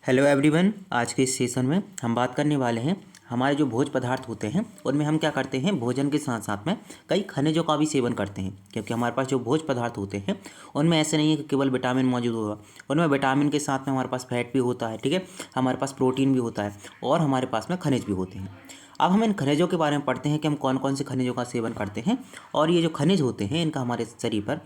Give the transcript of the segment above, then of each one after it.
Hello everyone. आज के इस सेशन में हम बात करने वाले हैं हमारे जो भोज्य पदार्थ होते हैं उनमें हम क्या करते हैं, भोजन के साथ साथ में कई खनिजों का भी सेवन करते हैं। क्योंकि हमारे पास जो भोज्य पदार्थ होते हैं उनमें ऐसे नहीं है कि केवल विटामिन मौजूद होगा, उनमें विटामिन के साथ में हमारे पास फैट भी होता है, ठीक है, हमारे पास प्रोटीन भी होता है और हमारे पास में खनिज भी होते हैं। अब हम इन खनिजों के बारे में पढ़ते हैं कि हम कौन कौन से खनिजों का सेवन करते हैं और ये जो खनिज होते हैं इनका हमारे शरीर पर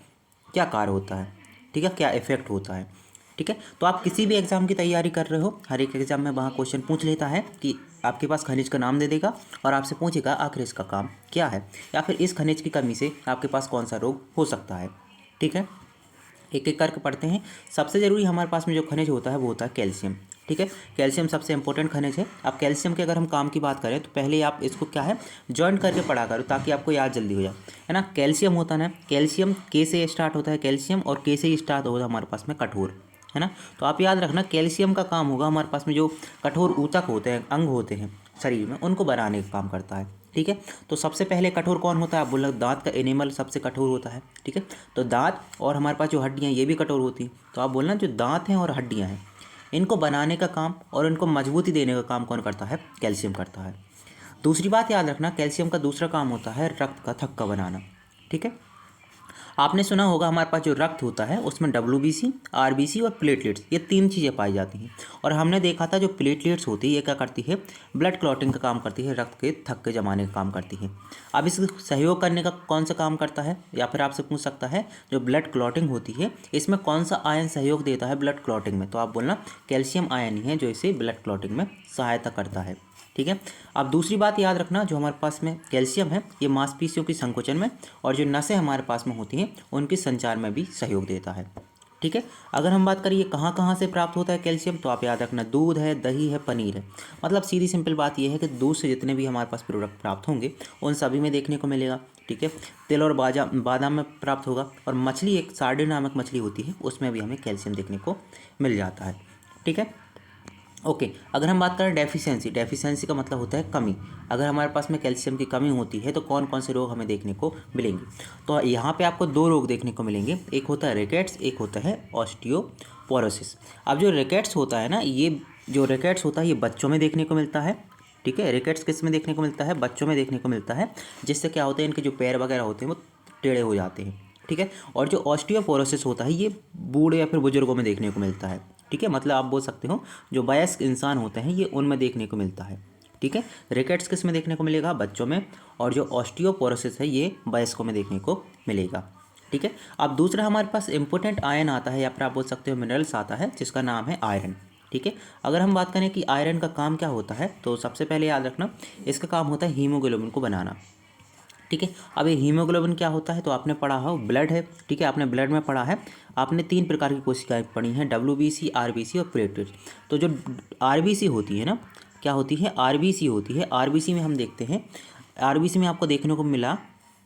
क्या कार्य होता है, ठीक है, क्या इफेक्ट होता है। ठीक है, तो आप किसी भी एग्ज़ाम की तैयारी कर रहे हो, हर एक एग्ज़ाम में वहाँ क्वेश्चन पूछ लेता है कि आपके पास खनिज का नाम दे देगा और आपसे पूछेगा आखिर इसका काम क्या है, या फिर इस खनिज की कमी से आपके पास कौन सा रोग हो सकता है। ठीक है, एक एक करके पढ़ते हैं। सबसे ज़रूरी हमारे पास में जो खनिज होता है वो होता है कैल्शियम। ठीक है, कैल्शियम सबसे इंपॉर्टेंट खनिज है। अब कैल्शियम के अगर हम काम की बात करें तो पहले आप इसको क्या है, जॉइंट करके पढ़ा करो ताकि आपको याद जल्दी हो जाए, है ना। कैल्शियम होता है ना, कैल्शियम के से स्टार्ट होता है कैल्शियम, और के से ही स्टार्ट होता है हमारे पास में कठोर, है ना। तो आप याद रखना कैल्शियम का काम होगा हमारे पास में जो कठोर ऊतक होते हैं, अंग होते हैं शरीर में, उनको बनाने का काम करता है। ठीक है, तो सबसे पहले कठोर कौन होता है, आप बोल दांत का एनिमल सबसे कठोर होता है। ठीक है, तो दांत और हमारे पास जो हड्डियाँ ये भी कठोर होती हैं। तो आप बोलना जो दांत हैं और हड्डियाँ हैं इनको बनाने का काम और इनको मजबूती देने का काम कौन करता है, कैल्शियम करता है। दूसरी बात याद रखना, कैल्शियम का दूसरा काम होता है रक्त का थक्का बनाना। ठीक है, आपने सुना होगा हमारे पास जो रक्त होता है उसमें WBC, RBC और प्लेटलेट्स, ये तीन चीज़ें पाई जाती हैं। और हमने देखा था जो प्लेटलेट्स होती है ये क्या करती है, ब्लड क्लॉटिंग का काम करती है, रक्त के थक्के जमाने का काम करती है। अब इसका सहयोग करने का कौन सा काम करता है, या फिर आपसे पूछ सकता है जो ब्लड क्लॉटिंग होती है इसमें कौन सा आयन सहयोग देता है ब्लड क्लॉटिंग में, तो आप बोलना कैल्शियम आयन ही है जो इसे ब्लड क्लॉटिंग में सहायता करता है। ठीक है, अब दूसरी बात याद रखना, जो हमारे पास में कैल्शियम है ये मांसपेशियों की संकोचन में और जो नसें हमारे पास में होती हैं उनके संचार में भी सहयोग देता है। ठीक है, अगर हम बात करें ये कहाँ कहाँ से प्राप्त होता है कैल्शियम, तो आप याद रखना दूध है, दही है, पनीर है। मतलब सीधी सिंपल बात यह है कि दूध से जितने भी हमारे पास प्रोडक्ट प्राप्त होंगे उन सभी में देखने को मिलेगा। ठीक है, तिल और बादाम में प्राप्त होगा, और मछली एक सार्डिन नामक मछली होती है उसमें भी हमें कैल्शियम देखने को मिल जाता है। ठीक है, ओके, अगर हम बात करें डेफिशिएंसी, डेफिशिएंसी का मतलब होता है कमी। अगर हमारे पास में कैल्शियम की कमी होती है तो कौन कौन से रोग हमें देखने को मिलेंगे, तो यहाँ पे आपको दो रोग देखने को मिलेंगे, एक होता है रिकेट्स, एक होता है ऑस्टियोपोरोसिस। अब जो रिकेट्स होता है ना, ये जो रिकेट्स होता है ये बच्चों में देखने को मिलता है। ठीक है, रिकेट्स किस में देखने को मिलता है, बच्चों में देखने को मिलता है, जिससे क्या होता है इनके जो पैर वगैरह होते हैं वो टेढ़े हो जाते हैं। ठीक है, और जो ऑस्टियोपोरोसिस होता है ये बूढ़े या फिर बुजुर्गों में देखने को मिलता है। ठीक है, मतलब आप बोल सकते हो जो वयस्क इंसान होते हैं ये उनमें देखने को मिलता है। ठीक है, रिकेट्स किस में देखने को मिलेगा, बच्चों में, और जो ऑस्टियोपोरोसिस है ये वयस्कों में देखने को मिलेगा। ठीक है, अब दूसरा हमारे पास इंपॉर्टेंट आयन आता है या फिर आप बोल सकते हो मिनरल्स आता है जिसका नाम है आयरन। ठीक है, अगर हम बात करें कि आयरन का काम क्या होता है तो सबसे पहले याद रखना इसका काम होता है हीमोग्लोबिन को बनाना। ठीक है, अब ये हीमोग्लोबिन क्या होता है, तो आपने पढ़ा हो ब्लड है। ठीक है, आपने ब्लड में पढ़ा है, आपने तीन प्रकार की कोशिकाएं पढ़ी हैं, WBC, RBC और प्लेटलेट्स। तो जो RBC होती है ना, क्या होती है, RBC होती है। RBC में हम देखते हैं, RBC में आपको देखने को मिला,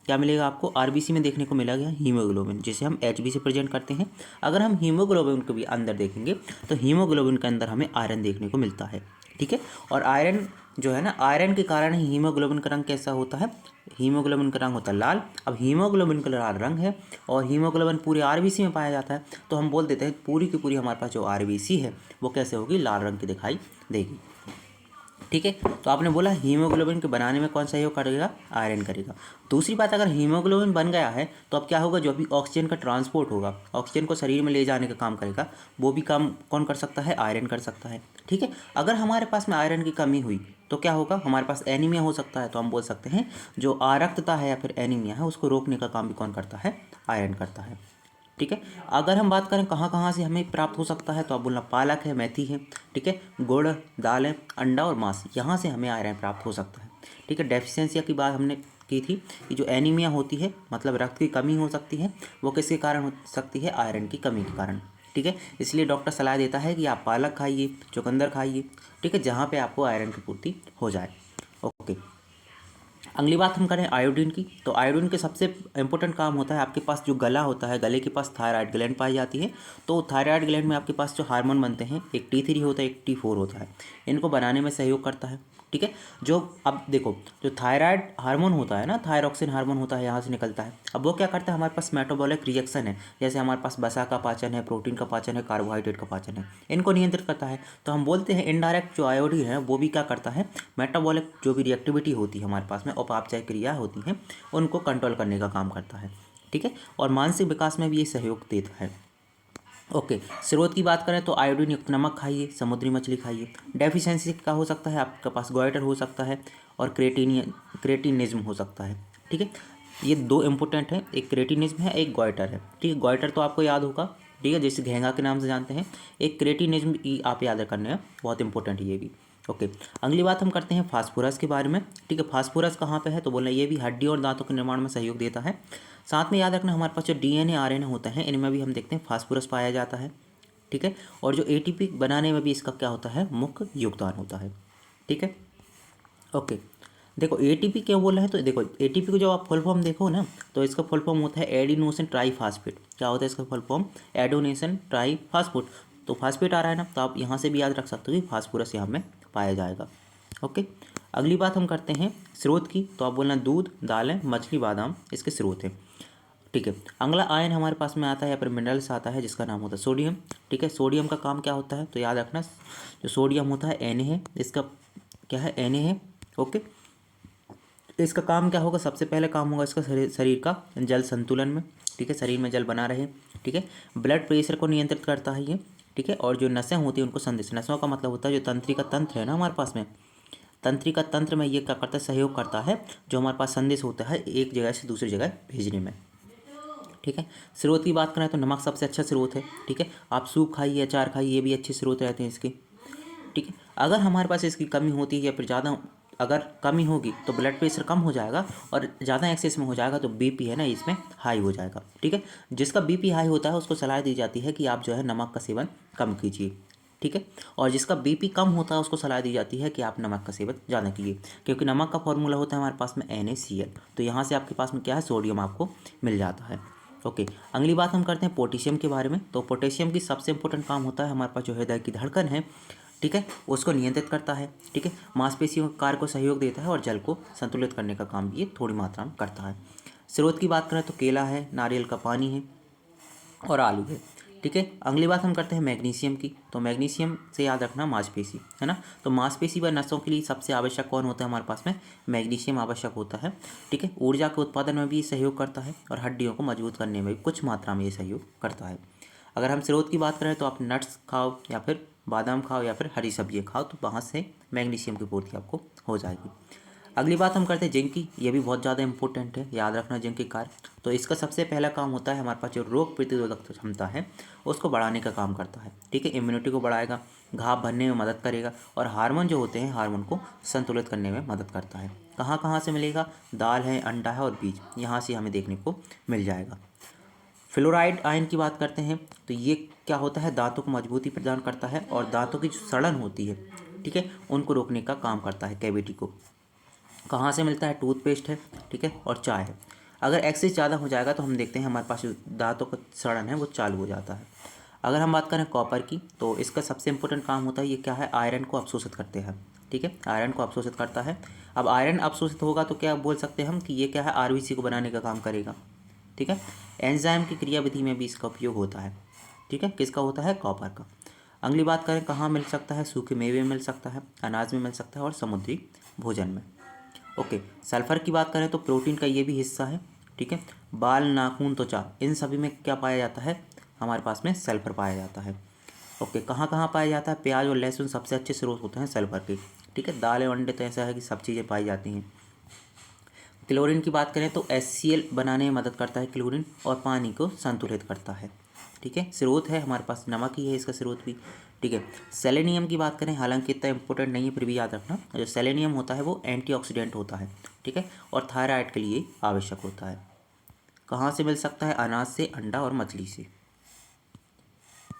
क्या मिलेगा आपको, RBC में देखने को मिला गया हीमोग्लोबिन, जिसे हम HB से प्रेजेंट करते हैं। अगर हम हीमोग्लोबिन को भी अंदर देखेंगे तो हीमोग्लोबिन के अंदर हमें आयरन देखने को मिलता है। ठीक है, और आयरन जो है ना, आयरन के कारण ही हीमोग्लोबिन का रंग कैसा होता है, हीमोग्लोबिन का रंग होता है लाल। अब हीमोग्लोबिन का लाल रंग है और हीमोग्लोबिन पूरे RBC में पाया जाता है, तो हम बोल देते हैं पूरी की पूरी हमारे पास जो RBC है वो कैसे होगी, लाल रंग की दिखाई देगी। ठीक है, तो आपने बोला हीमोग्लोबिन के बनाने में कौन सहयोग करेगा, आयरन करेगा। दूसरी बात, अगर हीमोग्लोबिन बन गया है तो अब क्या होगा, जो भी ऑक्सीजन का ट्रांसपोर्ट होगा, ऑक्सीजन को शरीर में ले जाने का काम करेगा, वो भी काम कौन कर सकता है, आयरन कर सकता है। ठीक है, अगर हमारे पास में आयरन की कमी हुई तो क्या होगा, हमारे पास एनीमिया हो सकता है। तो हम बोल सकते हैं जो आरक्तता है या फिर एनीमिया है उसको रोकने का काम भी कौन करता है, आयरन करता है। ठीक है, अगर हम बात करें कहाँ कहाँ से हमें प्राप्त हो सकता है, तो आप बोलना पालक है, मेथी है, ठीक है, गुड़, दाल है, अंडा और मांस, यहाँ से हमें आयरन प्राप्त हो सकता है। ठीक है, डेफिशिएंसी की बात हमने की थी कि जो एनीमिया होती है मतलब रक्त की कमी हो सकती है, वो किसके कारण हो सकती है, आयरन की कमी के कारण। ठीक है, इसलिए डॉक्टर सलाह देता है कि आप पालक खाइए, चुकंदर खाइए, ठीक है, जहाँ पे आपको आयरन की पूर्ति हो जाए। ओके, अगली बात हम करें आयोडीन की, तो आयोडीन के सबसे इंपॉर्टेंट काम होता है, आपके पास जो गला होता है, गले के पास थायराइड ग्लैंड पाई जाती है। तो थायराइड ग्लैंड में आपके पास जो हार्मोन बनते हैं, एक T3 होता है, एक T4 होता है, इनको बनाने में सहयोग करता है। ठीक है। जो अब देखो, जो थायराइड हार्मोन होता है ना, थायरॉक्सिन हार्मोन होता है, यहाँ से निकलता है। अब वो क्या करता है, हमारे पास मेटाबॉलिक रिएक्शन है, जैसे हमारे पास वसा का पाचन है, प्रोटीन का पाचन है, कार्बोहाइड्रेट का पाचन है, इनको नियंत्रित करता है। तो हम बोलते हैं इनडायरेक्ट जो आयोडीन है वो भी क्या करता है, मेटाबॉलिक जो भी रिएक्टिविटी होती है हमारे पास में, उपापचय क्रिया होती हैं, उनको कंट्रोल करने का काम करता है। ठीक है। और मानसिक विकास में भी ये सहयोग देता है। ओके, स्रोत की बात करें तो आयोडीन युक्त नमक खाइए, समुद्री मछली खाइए। डेफिशिएंसी का हो सकता है, आपके पास गोइटर हो सकता है, और क्रेटिनिज्म हो सकता है। ठीक है, ये दो इंपॉर्टेंट हैं, एक क्रेटिनिज्म है, एक गोइटर है। ठीक है, गोइटर तो आपको याद होगा, ठीक है, जैसे घेंगा के नाम से जानते हैं। एक क्रेटिनिज्म ही आप याद करने हैं, बहुत इंपॉर्टेंट है ये भी। ओके, अगली बात हम करते हैं फास्फोरस के बारे में। ठीक है, फास्फोरस कहाँ पे है, तो बोलना ये भी हड्डी और दांतों के निर्माण में सहयोग देता है। साथ में याद रखना, हमारे पास जो डीएनए आरएनए होता है, इनमें भी हम देखते हैं फास्फोरस पाया जाता है। ठीक है, और जो एटीपी बनाने में भी इसका क्या होता है, मुख्य योगदान होता है। ठीक है। ओके, देखो एटीपी क्यों बोला है, तो देखो एटीपी को जो आप फुल फॉर्म देखो ना, तो इसका फुल फॉर्म होता है एडिनोसिन ट्राईफास्फेट। क्या होता है इसका फुल फॉर्म, एडिनोसिन ट्राईफास्फेट। तो फास्फेट आ रहा है ना, तो आप यहाँ से भी याद रख सकते हो कि फास्फोरस यहाँ में पाया जाएगा। ओके, अगली बात हम करते हैं स्रोत की, तो आप बोलना दूध, दालें, मछली, बादाम इसके स्रोत हैं। ठीक है, अगला आयन हमारे पास में आता है या फिर मिनरल्स आता है, जिसका नाम होता है सोडियम। ठीक है, सोडियम का काम क्या होता है, तो याद रखना, जो सोडियम होता है Na है, इसका क्या है, Na है। ओके, इसका काम क्या होगा, सबसे पहले काम होगा इसका शरीर का जल संतुलन में। ठीक है, शरीर में जल बना रहे। ठीक है, ब्लड प्रेशर को नियंत्रित करता है ये। ठीक है, और जो नसें होती हैं उनको संदेश, नसों का मतलब होता है जो तंत्रिका तंत्र है ना हमारे पास में, तंत्रिका तंत्र में ये क्या करता है, सहयोग करता है, जो हमारे पास संदेश होता है एक जगह से दूसरी जगह भेजने में। ठीक है, स्रोत की बात करें तो नमक सबसे अच्छा स्रोत है। ठीक है, आप सूप खाइए, अचार खाइए, ये भी अच्छे स्रोत रहते हैं इसके। ठीक है, अगर हमारे पास इसकी कमी होती है या फिर ज़्यादा अगर कमी होगी तो ब्लड प्रेशर कम हो जाएगा, और ज़्यादा एक्सेस में हो जाएगा तो बीपी है ना इसमें हाई हो जाएगा। ठीक है, जिसका बीपी हाई होता है उसको सलाह दी जाती है कि आप जो है नमक का सेवन कम कीजिए। ठीक है, और जिसका बीपी कम होता है उसको सलाह दी जाती है कि आप नमक का सेवन ज़्यादा कीजिए, क्योंकि नमक का फॉर्मूला होता है हमारे पास में NaCl। तो यहाँ से आपके पास में क्या है, सोडियम आपको मिल जाता है। ओके, अगली बात हम करते हैं पोटेशियम के बारे में। तो पोटेशियम की सबसे इंपॉर्टेंट काम होता है हमारे पास जो हृदय की धड़कन है, ठीक है, उसको नियंत्रित करता है। ठीक है, मांसपेशियों के कार्य को सहयोग देता है, और जल को संतुलित करने का काम भी ये थोड़ी मात्रा में करता है। स्रोत की बात करें तो केला है, नारियल का पानी है, और आलू है। ठीक है, अगली बात हम करते हैं मैग्नीशियम की। तो मैग्नीशियम से याद रखना मांसपेशी है ना, तो मांसपेशी व नसों के लिए सबसे आवश्यक कौन होता है हमारे पास में, मैग्नीशियम आवश्यक होता है। ठीक है, ऊर्जा के उत्पादन में भी सहयोग करता है, और हड्डियों को मजबूत करने में भी कुछ मात्रा में ये सहयोग करता है। अगर हम स्रोत की बात करें तो आप नट्स खाओ, या फिर बादाम खाओ, या फिर हरी सब्जियाँ खाओ, तो वहाँ से मैग्नीशियम की पूर्ति आपको हो जाएगी। अगली बात हम करते हैं जिंक की। ये भी बहुत ज़्यादा इंपॉर्टेंट है, याद रखना जिंक के कार्य। तो इसका सबसे पहला काम होता है हमारे पास जो रोग प्रतिरोधक क्षमता है उसको बढ़ाने का काम करता है। ठीक है, इम्यूनिटी को बढ़ाएगा, घाव भरने में मदद करेगा, और हार्मोन जो होते हैं हार्मोन को संतुलित करने में मदद करता है। कहाँ कहाँ से मिलेगा, दाल है, अंडा है, और बीज, यहाँ से हमें देखने को मिल जाएगा। फ्लोराइड आयन की बात करते हैं तो ये क्या होता है, दांतों को मजबूती प्रदान करता है, और दांतों की जो सड़न होती है, ठीक है, उनको रोकने का काम करता है, कैविटी को। कहाँ से मिलता है, टूथपेस्ट है, ठीक है, और चाय है। अगर एक्सेस ज़्यादा हो जाएगा तो हम देखते हैं हमारे पास जो दांतों का सड़न है वो चालू हो जाता है। अगर हम बात करें कॉपर की, तो इसका सबसे इंपॉर्टेंट काम होता है, ये क्या है, आयरन को अवशोषित करते हैं। ठीक है, आयरन को अवशोषित करता है। अब आयरन अवशोषित होगा तो क्या बोल सकते हैं हम कि ये क्या है, RBC को बनाने का काम करेगा। ठीक है, एंजाइम की क्रियाविधि में भी इसका उपयोग होता है। ठीक है, किसका होता है, कॉपर का। अगली बात करें कहाँ मिल सकता है, सूखे मेवे में मिल सकता है, अनाज में मिल सकता है, और समुद्री भोजन में। ओके, सल्फर की बात करें तो प्रोटीन का ये भी हिस्सा है। ठीक है, बाल, नाखून, त्वचा, इन सभी में क्या पाया जाता है, हमारे पास में सल्फर पाया जाता है। ओके, कहाँ कहाँ पाया जाता है, प्याज और लहसुन सबसे अच्छे स्रोत होते हैं सल्फर के। ठीक है, दालें और अंडे तो ऐसा है कि सब चीज़ें पाई जाती हैं। क्लोरीन की बात करें तो HCl बनाने में मदद करता है क्लोरीन, और पानी को संतुलित करता है। ठीक है, स्रोत है हमारे पास, नमक ही है इसका स्रोत भी। ठीक है, सेलेनियम की बात करें, हालांकि इतना इंपॉर्टेंट नहीं है, फिर भी याद रखना, जो सेलेनियम होता है वो एंटीऑक्सीडेंट होता है। ठीक है, और थायराइड के लिए आवश्यक होता है। कहाँ से मिल सकता है, अनाज से, अंडा और मछली से।